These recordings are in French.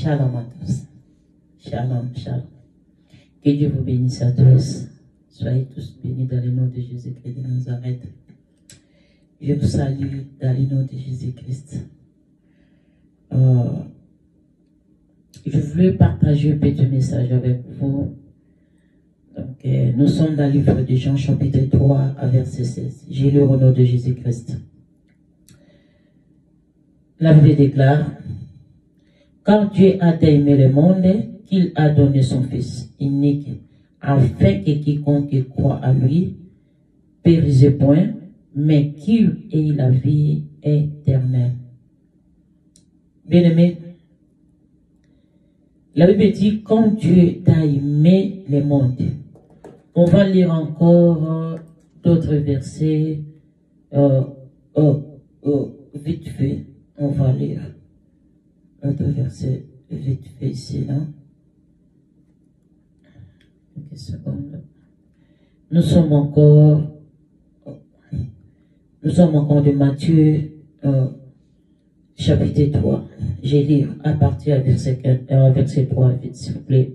Shalom à tous. Shalom, shalom. Que Dieu vous bénisse à tous. Soyez tous bénis dans le nom de Jésus-Christ de Nazareth. Je vous salue dans le nom de Jésus-Christ. Je voulais partager un petit message avec vous. Donc, nous sommes dans le livre de Jean, chapitre 3, verset 16. J'ai lu au nom de Jésus-Christ. La Bible déclare: quand Dieu a aimé le monde, qu'il a donné son Fils unique, afin que quiconque croit à lui périsse point, mais qu'il ait la vie éternelle. Bien-aimé, la Bible dit: quand Dieu a aimé le monde. On va lire encore d'autres versets vite fait. On va lire d'autres versets vite fait ici, là. Quelques secondes. Nous sommes encore de Matthieu chapitre 3. Je lis à partir de verset 3, vite s'il vous plaît.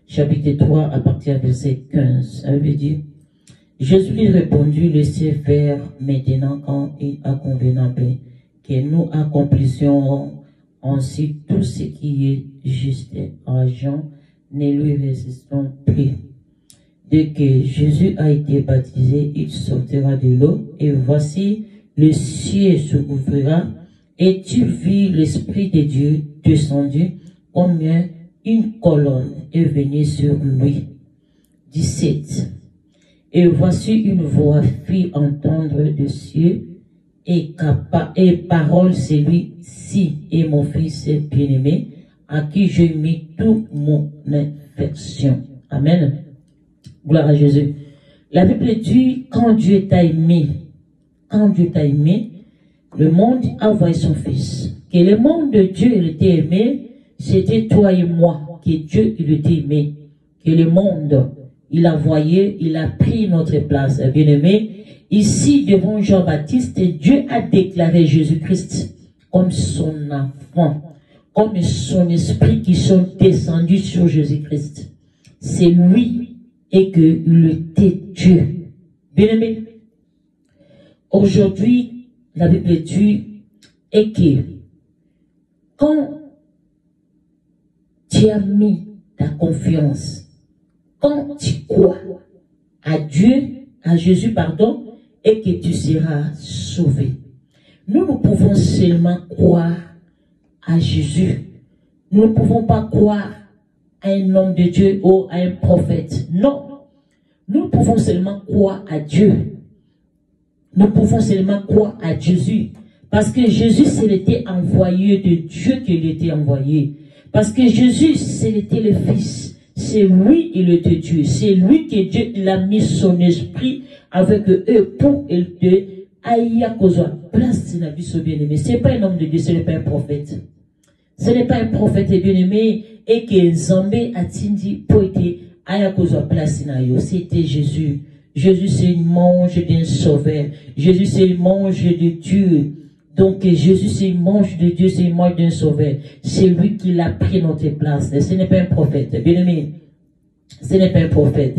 Chapitre 3 à partir de verset 15. Ça veut dire: Jésus lui répondit: laissez faire maintenant quand il est convenable que nous accomplissions ainsi tout ce qui est juste. Argent, ne lui résistons plus. Dès que Jésus a été baptisé, il sortira de l'eau, et voici le ciel s'ouvrira, et tu vis l'Esprit de Dieu descendu comme une colonne est venue sur lui. 17. Et voici une voix fit entendre des cieux, et parole celui-ci est mon Fils bien-aimé, à qui j'ai mis toute mon affection. Amen. Gloire à Jésus. La Bible dit: quand Dieu t'a aimé, le monde a envoyé son Fils. Que le monde de Dieu il était aimé, c'était toi et moi, que Dieu il était aimé. Que le monde, il a envoyé, il a pris notre place. Bien-aimé, ici devant Jean-Baptiste, Dieu a déclaré Jésus-Christ comme son enfant, comme son esprit qui sont descendus sur Jésus-Christ. C'est lui et que il était Dieu. Bien-aimé, aujourd'hui, la Bible dit et que quand tu as mis ta confiance, quand tu crois à Dieu, à Jésus, pardon, et que tu seras sauvé. Nous ne pouvons seulement croire à Jésus. Nous ne pouvons pas croire à un homme de Dieu ou à un prophète. Non. Nous pouvons seulement croire à Dieu. Nous pouvons seulement croire à Jésus. Parce que Jésus, c'était envoyé de Dieu qu'il était envoyé. Parce que Jésus, c'était le Fils. C'est lui, il était Dieu. C'est lui que Dieu il a mis son esprit avec eux pour aider à place de la vie bien-aimé. Ce n'est pas un homme de Dieu, ce n'est pas un prophète. Ce n'est pas un prophète bien-aimé et que Zambé a tindi pour aider à place de c'était Jésus. Jésus, c'est le mange d'un sauveur. Jésus, c'est le mange de Dieu. Donc, Jésus, c'est le mange de Dieu, c'est le mange d'un sauveur. C'est lui qui l'a pris notre place. Ce n'est pas un prophète. Bien-aimé, ce n'est pas un prophète.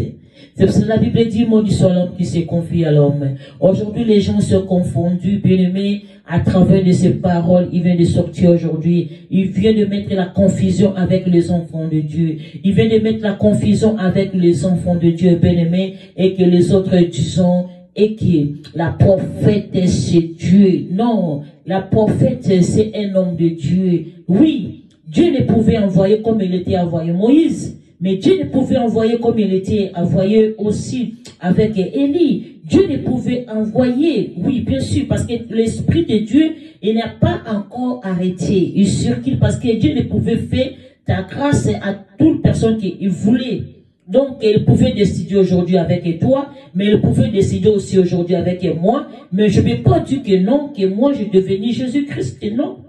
C'est parce que la Bible dit: maudit soit l'homme qui se confie à l'homme. Aujourd'hui, les gens se confondus, bien-aimés, à travers de ces paroles. Il vient de sortir aujourd'hui. Il vient de mettre la confusion avec les enfants de Dieu. Il vient de mettre la confusion avec les enfants de Dieu, bien-aimés, et que les autres disons, et que la prophète c'est Dieu. Non, la prophète c'est un homme de Dieu. Oui, Dieu ne pouvait envoyer comme il était envoyé Moïse. Mais Dieu ne pouvait envoyer comme il était envoyé aussi avec Élie. Dieu ne pouvait envoyer, oui, bien sûr, parce que l'Esprit de Dieu, il n'a pas encore arrêté. Il circule parce que Dieu ne pouvait faire ta grâce à toute personne qu'il voulait. Donc, il pouvait décider aujourd'hui avec toi, mais il pouvait décider aussi aujourd'hui avec moi. Mais je ne vais pas dire que non, que moi je devenais Jésus-Christ. Non.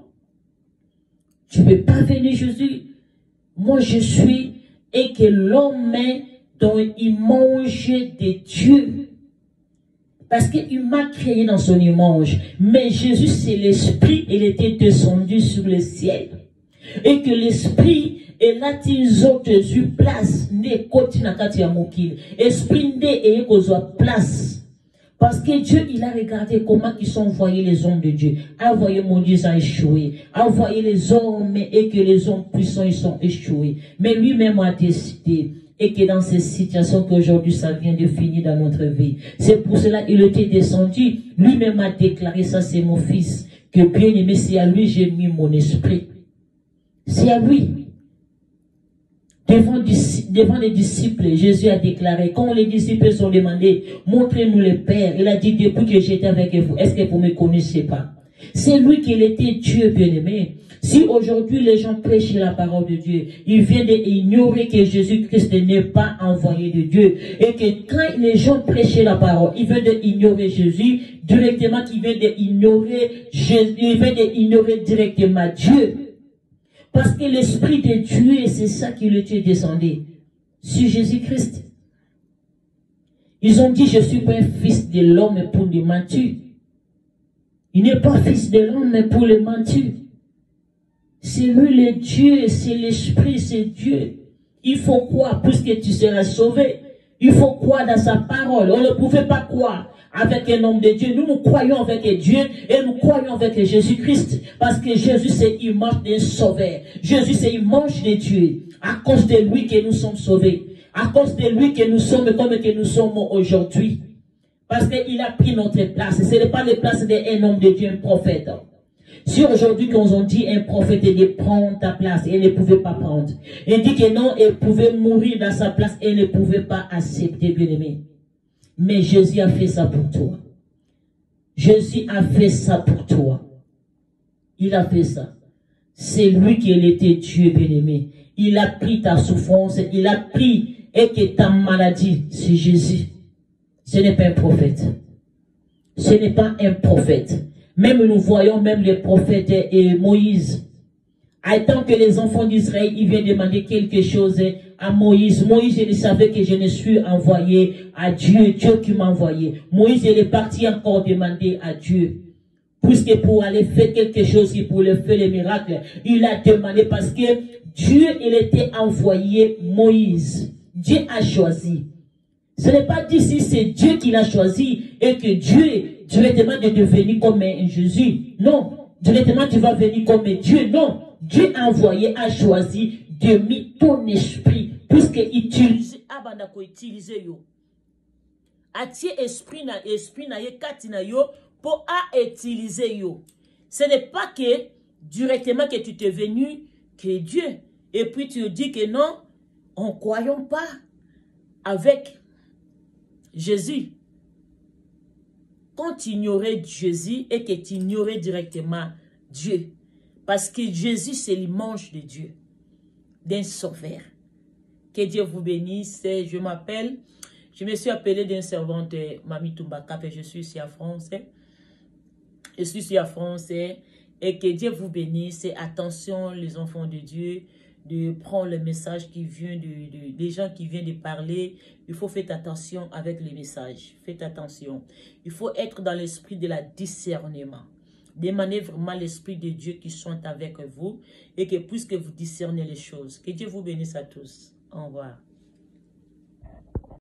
Tu ne peux pas venir Jésus. Moi je suis, et que l'homme dont il mange de Dieu. Parce qu'il m'a créé dans son image. Mais Jésus, c'est l'Esprit, il était descendu sur le ciel. et que l'esprit et là ils ont eu place ne koti na kati ya mokili esprit nde et kozwa place parce que Dieu il a regardé comment ils sont envoyés les hommes de Dieu a envoyé Moïse a échoué a envoyé les hommes et que les hommes puissants ils sont échoués mais lui-même a décidé et que dans ces situations qu'aujourd'hui ça vient de finir dans notre vie c'est pour cela il était descendu lui-même a déclaré ça c'est mon fils que bien aimé c'est à lui j'ai mis mon esprit c'est à lui. Devant les disciples, Jésus a déclaré, quand les disciples sont demandés, montrez-nous le Père. Il a dit, depuis que j'étais avec vous, est-ce que vous ne me connaissez pas? C'est lui qui était Dieu bien-aimé. Si aujourd'hui les gens prêchent la parole de Dieu, ils viennent d'ignorer que Jésus-Christ n'est pas envoyé de Dieu. Et que quand les gens prêchent la parole, ils viennent d'ignorer Jésus, directement qu'ils viennent d'ignorer Jésus, ils viennent d'ignorer directement Dieu. Parce que l'Esprit de Dieu, c'est ça qui le était descendu sur Jésus-Christ. Ils ont dit, je ne suis pas un fils de l'homme pour le mentir. Il n'est pas fils de l'homme pour le mentir. C'est lui le Dieu, c'est l'Esprit, c'est Dieu. Il faut croire, puisque tu seras sauvé. Il faut croire dans sa parole. On ne pouvait pas croire avec un homme de Dieu. Nous croyons avec Dieu et nous croyons avec Jésus-Christ. Parce que Jésus, c'est image d'un sauveur. Jésus, c'est image de Dieu. À cause de lui que nous sommes sauvés. À cause de lui que nous sommes comme que nous sommes aujourd'hui. Parce qu'il a pris notre place. Ce n'est pas la place d'un homme de Dieu, un prophète. Si aujourd'hui, quand on dit un prophète, il prend ta place, il ne pouvait pas prendre. Il dit que non, il pouvait mourir dans sa place et il ne pouvait pas accepter, bien-aimé. Mais Jésus a fait ça pour toi. Jésus a fait ça pour toi. Il a fait ça. C'est lui qui était Dieu, bien-aimé. Il a pris ta souffrance, il a pris et que ta maladie, c'est Jésus. Ce n'est pas un prophète. Ce n'est pas un prophète. Même nous voyons même les prophètes et Moïse. Attends que les enfants d'Israël, ils viennent demander quelque chose à Moïse. Moïse, il savait que je ne suis envoyé à Dieu, Dieu qui m'a envoyé. Moïse, il est parti encore demander à Dieu. Puisque pour aller faire quelque chose, pour le faire les miracles, il a demandé parce que Dieu, il était envoyé Moïse. Dieu a choisi. Ce n'est pas dit si c'est Dieu qui l'a choisi et que Dieu directement de devenir comme un Jésus. Non. Directement tu vas venir comme Dieu. Non. Dieu a envoyé, a choisi de mettre ton esprit puisque utilise abandako utiliser yo. Atie esprit na ye kati na yo pour a utiliser yo. Ce n'est pas que directement que tu t'es venu que Dieu et puis tu dis que non, on ne croyons pas avec Jésus. Quand tu ignorais Jésus et que tu ignorais directement Dieu. Parce que Jésus, c'est l'image de Dieu. D'un sauveur. Que Dieu vous bénisse. Je me suis appelée d'une servante Mami Tumbaka, et je suis ici à France. Je suis ici à France. Et que Dieu vous bénisse. Attention, les enfants de Dieu, de prendre le message qui vient des gens qui viennent de parler. Il faut faire attention avec les messages. Faites attention. Il faut être dans l'esprit de la discernement. Demandez vraiment l'esprit de Dieu qui soit avec vous et que puisque vous discernez les choses. Que Dieu vous bénisse à tous. Au revoir.